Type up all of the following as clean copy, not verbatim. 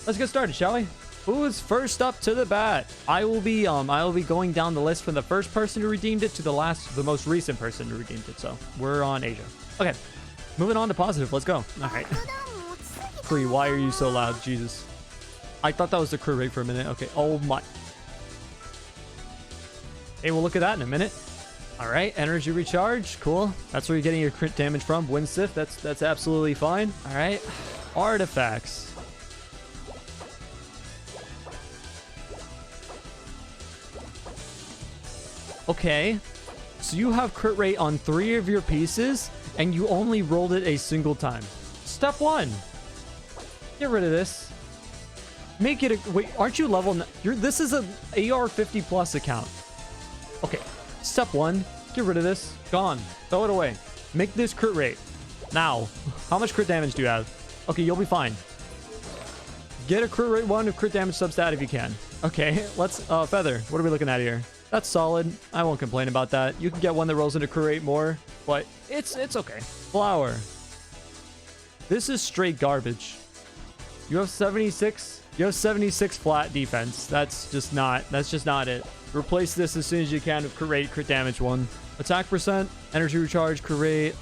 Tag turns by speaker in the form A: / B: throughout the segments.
A: let's get started, shall we? Who's first up to the bat? I will be going down the list from the first person who redeemed it to the most recent person who redeemed it. So we're on Asia. Okay, moving on to positive. Let's go. All right. Klee, why are you so loud? Jesus. I thought that was the crit rate for a minute. Okay. Oh my. Hey, we'll look at that in a minute. All right, energy recharge. Cool. That's where you're getting your crit damage from. Wind Sith. That's absolutely fine. All right. Artifacts. Okay, so you have crit rate on 3 of your pieces, and you only rolled it a single time. Step 1. Get rid of this. Make it a... Wait, aren't you level... This is an AR 50 plus account. Okay, step 1. Get rid of this. Gone. Throw it away. Make this crit rate. Now, how much crit damage do you have? Okay, you'll be fine. Get a crit rate 1 of crit damage substat if you can. Okay, let's... Feather, what are we looking at here? That's solid. I won't complain about that. You can get one that rolls into crit rate more, but it's okay. Flower. This is straight garbage. You have 76. You have 76 flat defense. That's just not it. Replace this as soon as you can with crit rate, crit damage 1. Attack percent, energy recharge, crit rate.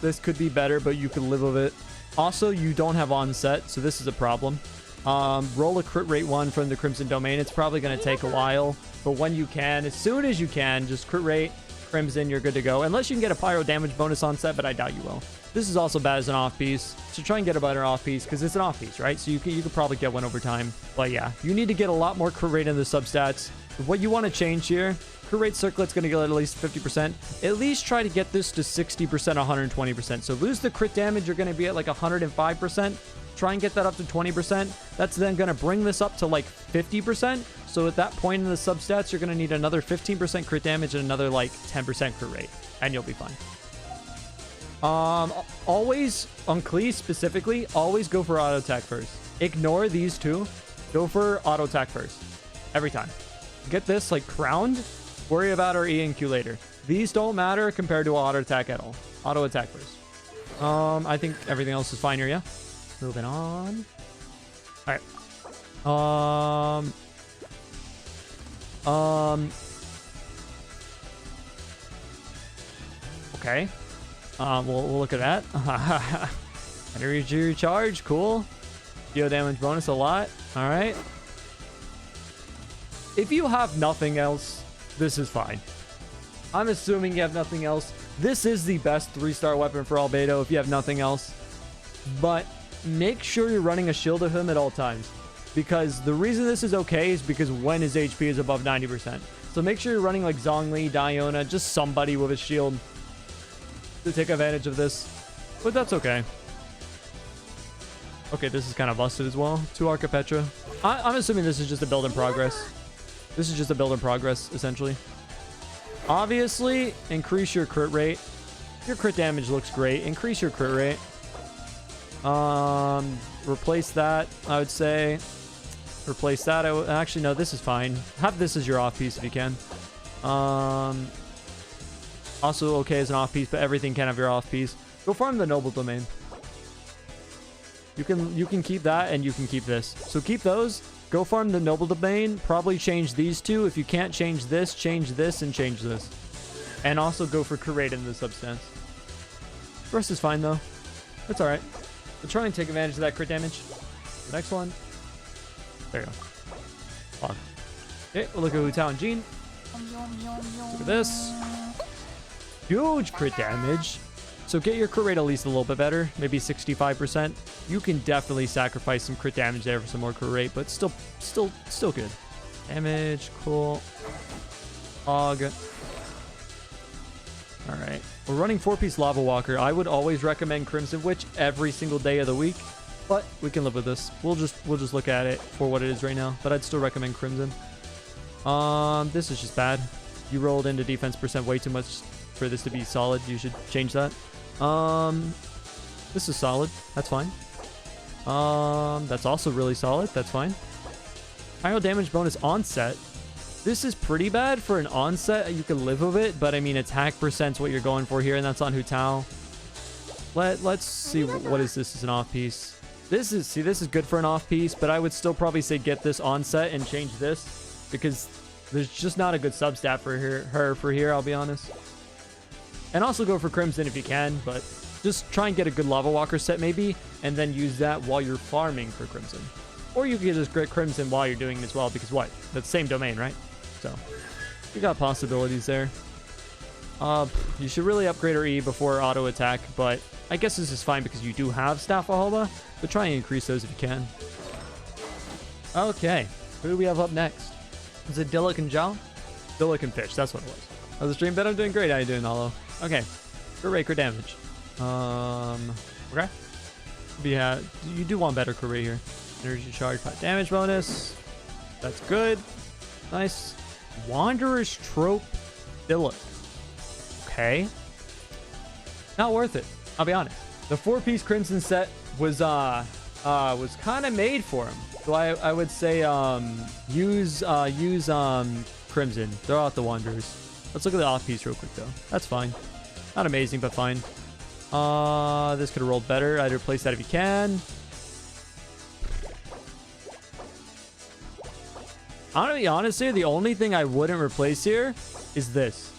A: This could be better, but you can live with it. Also, you don't have onset, so this is a problem. Roll a crit rate 1 from the Crimson Domain. It's probably going to take a while, but when you can, as soon as you can, just crit rate, Crimson, you're good to go. Unless you can get a pyro damage bonus on set, but I doubt you will. This is also bad as an off piece, so try and get a better off piece, because it's an off piece, right? So you could probably get one over time. But yeah, you need to get a lot more crit rate in the substats. What you want to change here, crit rate circlet's going to get at least 50%. At least try to get this to 60%, 120%. So lose the crit damage, you're going to be at like 105%. Try and get that up to 20%. That's then going to bring this up to like 50%. So at that point in the substats, you're going to need another 15% crit damage and another like 10% crit rate, and you'll be fine. Always on Klee specifically, always go for auto attack first. Ignore these two. Go for auto attack first every time. Get this like crowned. Worry about our E and Q later. These don't matter compared to auto attack at all. Auto attack first. I think everything else is fine here. Yeah. Moving on. All right. Okay. We'll look at that. Energy recharge, cool. Geo damage bonus a lot. All right. If you have nothing else, this is fine. I'm assuming you have nothing else. This is the best 3-star weapon for Albedo if you have nothing else. But make sure you're running a shield of him at all times. Because the reason this is okay is because when his HP is above 90%. So make sure you're running like Zhongli, Diona, just somebody with a shield to take advantage of this. But that's okay. Okay, this is kind of busted as well. 2 Archipetra. I'm assuming this is just a build in progress. This is just a build in progress, essentially. Obviously, increase your crit rate. Your crit damage looks great. Increase your crit rate. Replace that, I would say. Replace that. Actually, no, this is fine. Have this as your off piece if you can. Also okay as an off piece, but everything can have your off piece. Go farm the Noble Domain. You can keep that and you can keep this. So keep those. Go farm the Noble Domain. Probably change these two. If you can't change this and change this. And also go for crit rate in the substance. The rest is fine though. It's alright. We'll try and take advantage of that crit damage. The next one. There you go. Fuck. Okay, we'll look at Wu Tao and Jean. Look at this. Huge crit damage. So get your crit rate at least a little bit better. Maybe 65%. You can definitely sacrifice some crit damage there for some more crit rate, but still good. Damage, cool. Og. Alright. We're running 4-piece Lava Walker. I would always recommend Crimson Witch every single day of the week. But we can live with this. We'll just look at it for what it is right now. But I'd still recommend Crimson. This is just bad. You rolled into defense percent way too much for this to be solid. You should change that. This is solid. That's fine. That's also really solid. That's fine. Pyro damage bonus onset. This is pretty bad for an onset. You can live with it, but I mean, attack percent's what you're going for here, and that's on Hu Tao. Let's see what is this as an off piece. This is good for an off piece, but I would still probably say get this on set and change this because there's just not a good sub stat for her for here, I'll be honest. And also go for Crimson if you can, but just try and get a good Lava Walker set maybe, and then use that while you're farming for Crimson. Or you could just get Crimson while you're doing it as well, because what? That's the same domain, right? So, you got possibilities there. You should really upgrade her E before auto attack, but I guess this is fine because you do have Staff of Hulma, but try and increase those if you can. Okay, who do we have up next? Is it Diluc and Xiao? Diluc and Fish, that's what it was. How's the stream? Bet I'm doing great. How you doing, Hollow? Okay, crit rate, crit damage. Okay. Yeah, you do want better crit rate here. Energy charge, 5 damage bonus. That's good. Nice. Wanderer's Trope Diluc. Okay. Not worth it, I'll be honest. The 4-piece Crimson set was kind of made for him. So I would say use Crimson. Throw out the Wanderers. Let's look at the off piece real quick though. That's fine. Not amazing, but fine. This could have rolled better. I'd replace that if you can. I'm gonna be honest here, the only thing I wouldn't replace here is this.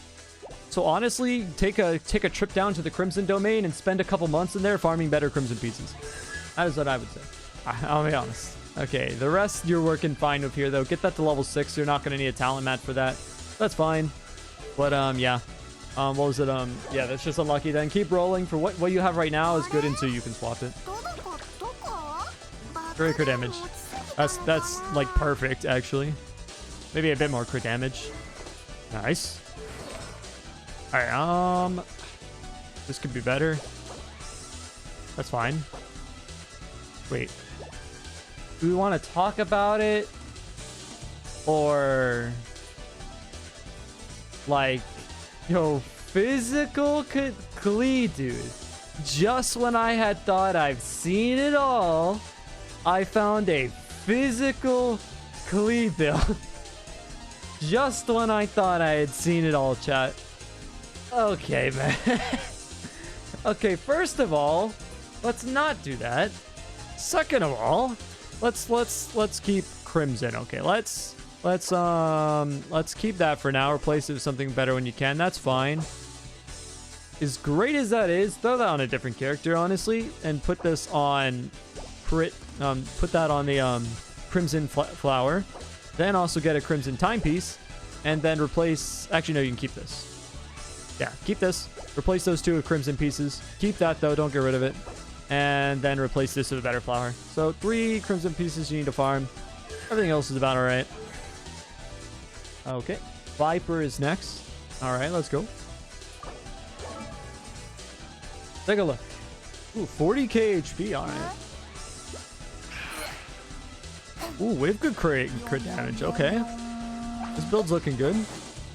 A: So honestly, take a trip down to the Crimson domain and spend a couple months in there farming better Crimson pieces. That is what I would say. I'll be honest. Okay, the rest you're working fine with here though. Get that to level 6. You're not gonna need a talent mat for that. That's fine. But yeah. What was it? Yeah, that's just unlucky then. Keep rolling. For what you have right now is good until you can swap it. Very crit damage. That's like perfect actually. Maybe a bit more crit damage. Nice. Alright, this could be better. That's fine. Wait. Do we want to talk about it? Or like, yo, physical Klee, dude. Just when I had thought I've seen it all, I found a physical Klee build. Just when I thought I had seen it all, chat. Okay, man. Okay, first of all, let's not do that. Second of all, let's keep Crimson. Okay, let's keep that for now. Replace it with something better when you can. That's fine. As great as that is, throw that on a different character, honestly, and put this on crit. Put that on the Crimson Flower. Then also get a Crimson Timepiece, and then replace. Actually, no, you can keep this. Yeah, keep this. Replace those two with Crimson pieces. Keep that though. Don't get rid of it. And then replace this with a better flower. So 3 Crimson pieces you need to farm. Everything else is about all right. Okay, Viper is next. All right, let's go. Take a look. Ooh, 40k HP. All right. Ooh, we have good crit damage. Okay, this build's looking good.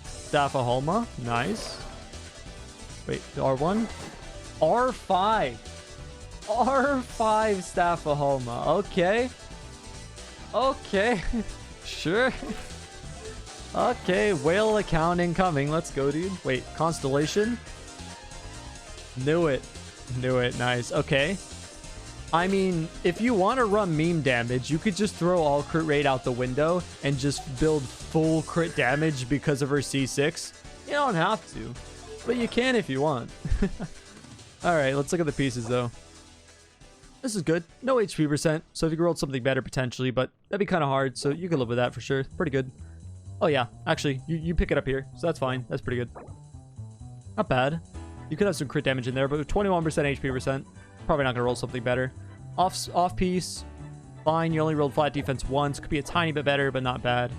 A: Staff of Hulma, nice. Wait, R1, R5, R5 Staff of Hulma. Okay, okay, sure. Okay, whale account incoming. Let's go, dude. Wait, Constellation? Knew it. Knew it. Nice. Okay. I mean, if you want to run meme damage, you could just throw all crit rate out the window and just build full crit damage because of her C6. You don't have to, but you can if you want. Alright, let's look at the pieces, though. This is good. No HP percent, so if you rolled something better, potentially, but that'd be kind of hard, so you can live with that for sure. Pretty good. Oh yeah, actually, you pick it up here, so that's fine. That's pretty good. Not bad. You could have some crit damage in there, but with 21% HP percent, probably not gonna roll something better. Off piece, fine. You only rolled flat defense once. Could be a tiny bit better, but not bad.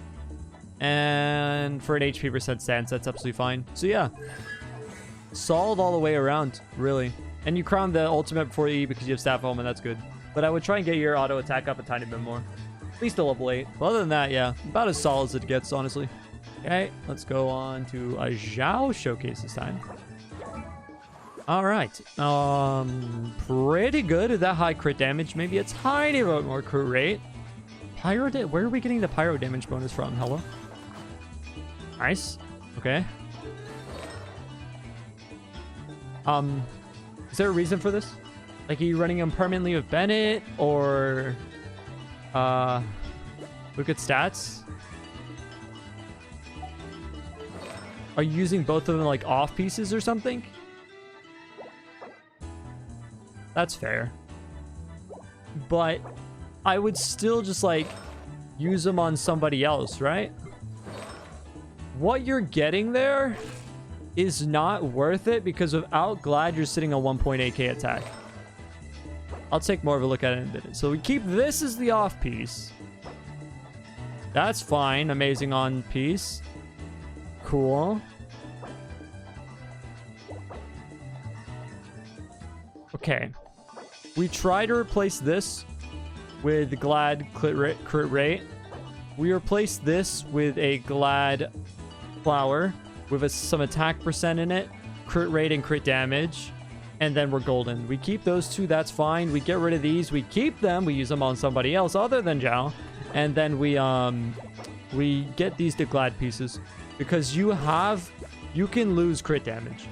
A: And for an HP percent stance, that's absolutely fine. So yeah, solid all the way around, really. And you crown the ultimate before E because you have Staff Home, and that's good. But I would try and get your auto attack up a tiny bit more. At least a level 8. But other than that, yeah, about as solid as it gets, honestly. Okay, let's go on to a Xiao showcase this time. All right, pretty good at that high crit damage. Maybe a tiny bit more crit rate. Pyro, where are we getting the pyro damage bonus from? Hello. Nice. Okay. Is there a reason for this? Like, are you running them permanently with Bennett, or look at stats? Are you using both of them like off pieces or something? That's fair. But I would still just like use them on somebody else, right? What you're getting there is not worth it, because without Glad, you're sitting on 1.8k attack. I'll take more of a look at it in a bit. So we keep this as the off piece. That's fine. Amazing on piece. Cool. Okay. We try to replace this with Glad crit rate. We replace this with a Glad flower with some attack percent in it, crit rate and crit damage, and then we're golden. We keep those two, that's fine. We get rid of these, we keep them, we use them on somebody else other than Xiao, and then we get these to Glad pieces, because you can lose crit damage,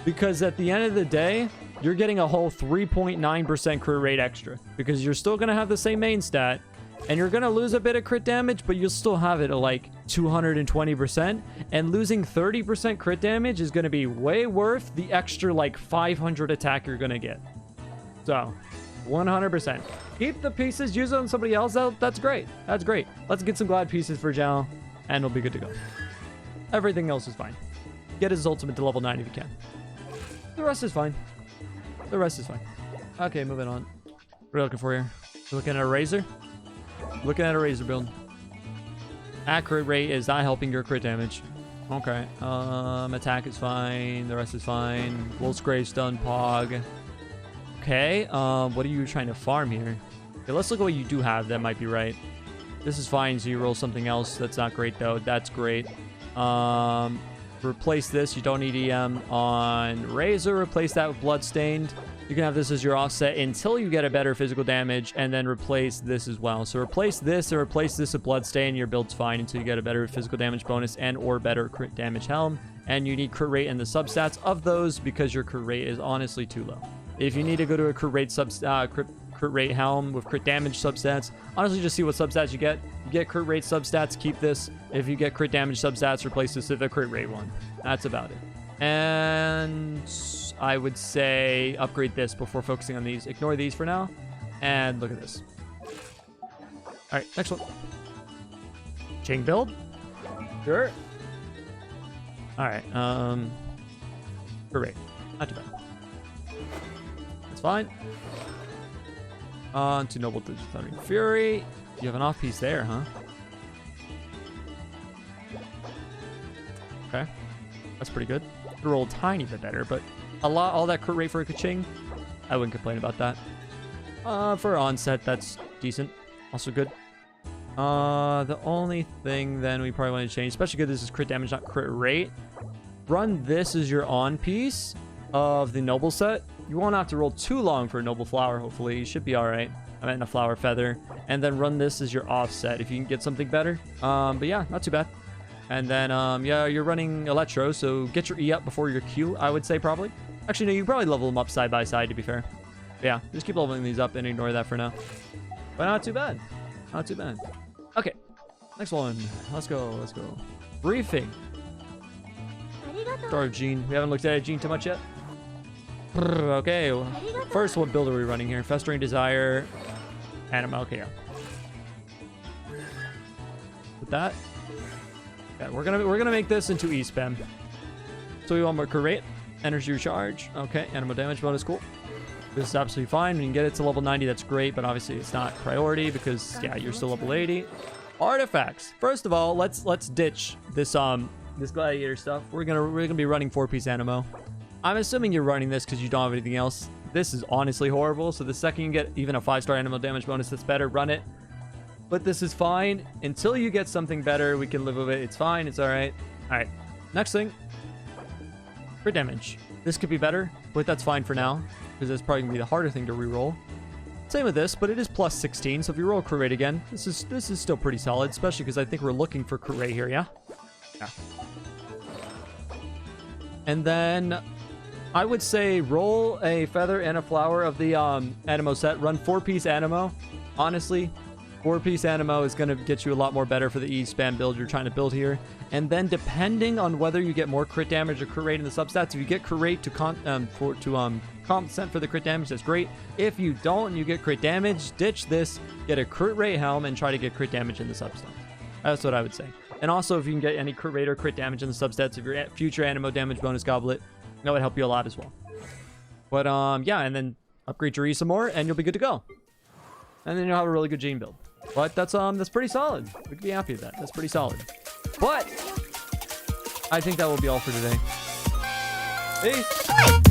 A: because at the end of the day, you're getting a whole 3.9% crit rate extra, because you're still gonna have the same main stat, and you're gonna lose a bit of crit damage, but you'll still have it at like 220%. And losing 30% crit damage is gonna be way worth the extra like 500 attack you're gonna get. So, 100%. Keep the pieces, use it on somebody else. That's great. That's great. Let's get some Glad pieces for Xiao, and we'll be good to go. Everything else is fine. Get his ultimate to level 9 if you can. The rest is fine. The rest is fine. Okay, moving on. What are you looking for here? You're looking at a Razor? Looking at a Razor build. Accurate rate is not helping your crit damage. Okay. Attack is fine. The rest is fine. Wolf's Gravestone, Pog. Okay. What are you trying to farm here? Okay, let's look at what you do have. That might be right. This is fine. So you roll something else. That's not great, though. That's great. Replace this. You don't need EM on Razor. Replace that with Bloodstained. You can have this as your offset until you get a better physical damage, and then replace this as well. So replace this and replace this with Bloodstain. Your build's fine until you get a better physical damage bonus and or better crit damage helm. And you need crit rate in the substats of those, because your crit rate is honestly too low. If you need to go to a crit rate helm with crit damage substats, honestly just see what substats you get. You get crit rate substats, keep this. If you get crit damage substats, replace this with a crit rate one. That's about it. And I would say upgrade this before focusing on these. Ignore these for now. And look at this. Alright, next one. Chain build? Sure. Alright, great. Not too bad. That's fine. On to Noble Digit Thundering Fury. You have an off piece there, huh? Okay. That's pretty good. Could roll a tiny bit better, but all that crit rate for a Keqing, I wouldn't complain about that. For onset, that's decent. Also good. The only thing then we probably want to change, especially because this is crit damage, not crit rate. Run this as your on piece of the Noble set. You won't have to roll too long for a Noble Flower, hopefully. You should be alright. I meant a Flower Feather. And then run this as your offset if you can get something better. But yeah, not too bad. And then, yeah, you're running Electro, so get your E up before your Q, I would say, probably. Actually, no, you can probably level them up side by side, to be fair. But yeah, just keep leveling these up and ignore that for now. But not too bad. Not too bad. Okay, next one. Let's go, let's go. Briefing. Start with Gene. We haven't looked at Gene too much yet. Okay, first, what build are we running here? Festering Desire, Anima. Okay, yeah. With that, yeah, we're gonna make this into E-Spam. So we want more crit rate, energy recharge. Okay, animal damage bonus, cool. This is absolutely fine. We can get it to level 90. That's great, but obviously it's not priority because yeah, you're still level 80. Artifacts. First of all, let's ditch this this gladiator stuff. We're gonna be running 4-piece Animo. I'm assuming you're running this because you don't have anything else. This is honestly horrible. So the second you get even a 5-star animal damage bonus that's better, run it. But this is fine. Until you get something better, we can live with it. It's fine. It's all right. All right. Next thing. Crit damage. This could be better, but that's fine for now because that's probably going to be the harder thing to reroll. Same with this, but it is plus 16. So if you roll crit rate again, this is still pretty solid, especially because I think we're looking for crit rate here, yeah? Yeah. And then I would say roll a feather and a flower of the Animo set. Run 4-piece Animo. Honestly, 4-piece Animo is going to get you a lot more better for the E-spam build you're trying to build here. And then depending on whether you get more crit damage or crit rate in the substats, if you get crit rate to compensate for the crit damage, that's great. If you don't and you get crit damage, ditch this, get a crit rate helm, and try to get crit damage in the substats. That's what I would say. And also, if you can get any crit rate or crit damage in the substats of your future Animo damage bonus goblet, that would help you a lot as well. But yeah, and then upgrade your E some more, and you'll be good to go. And then you'll have a really good gene build. But that's pretty solid. We can be happy with that. That's pretty solid. But I think that will be all for today. Peace.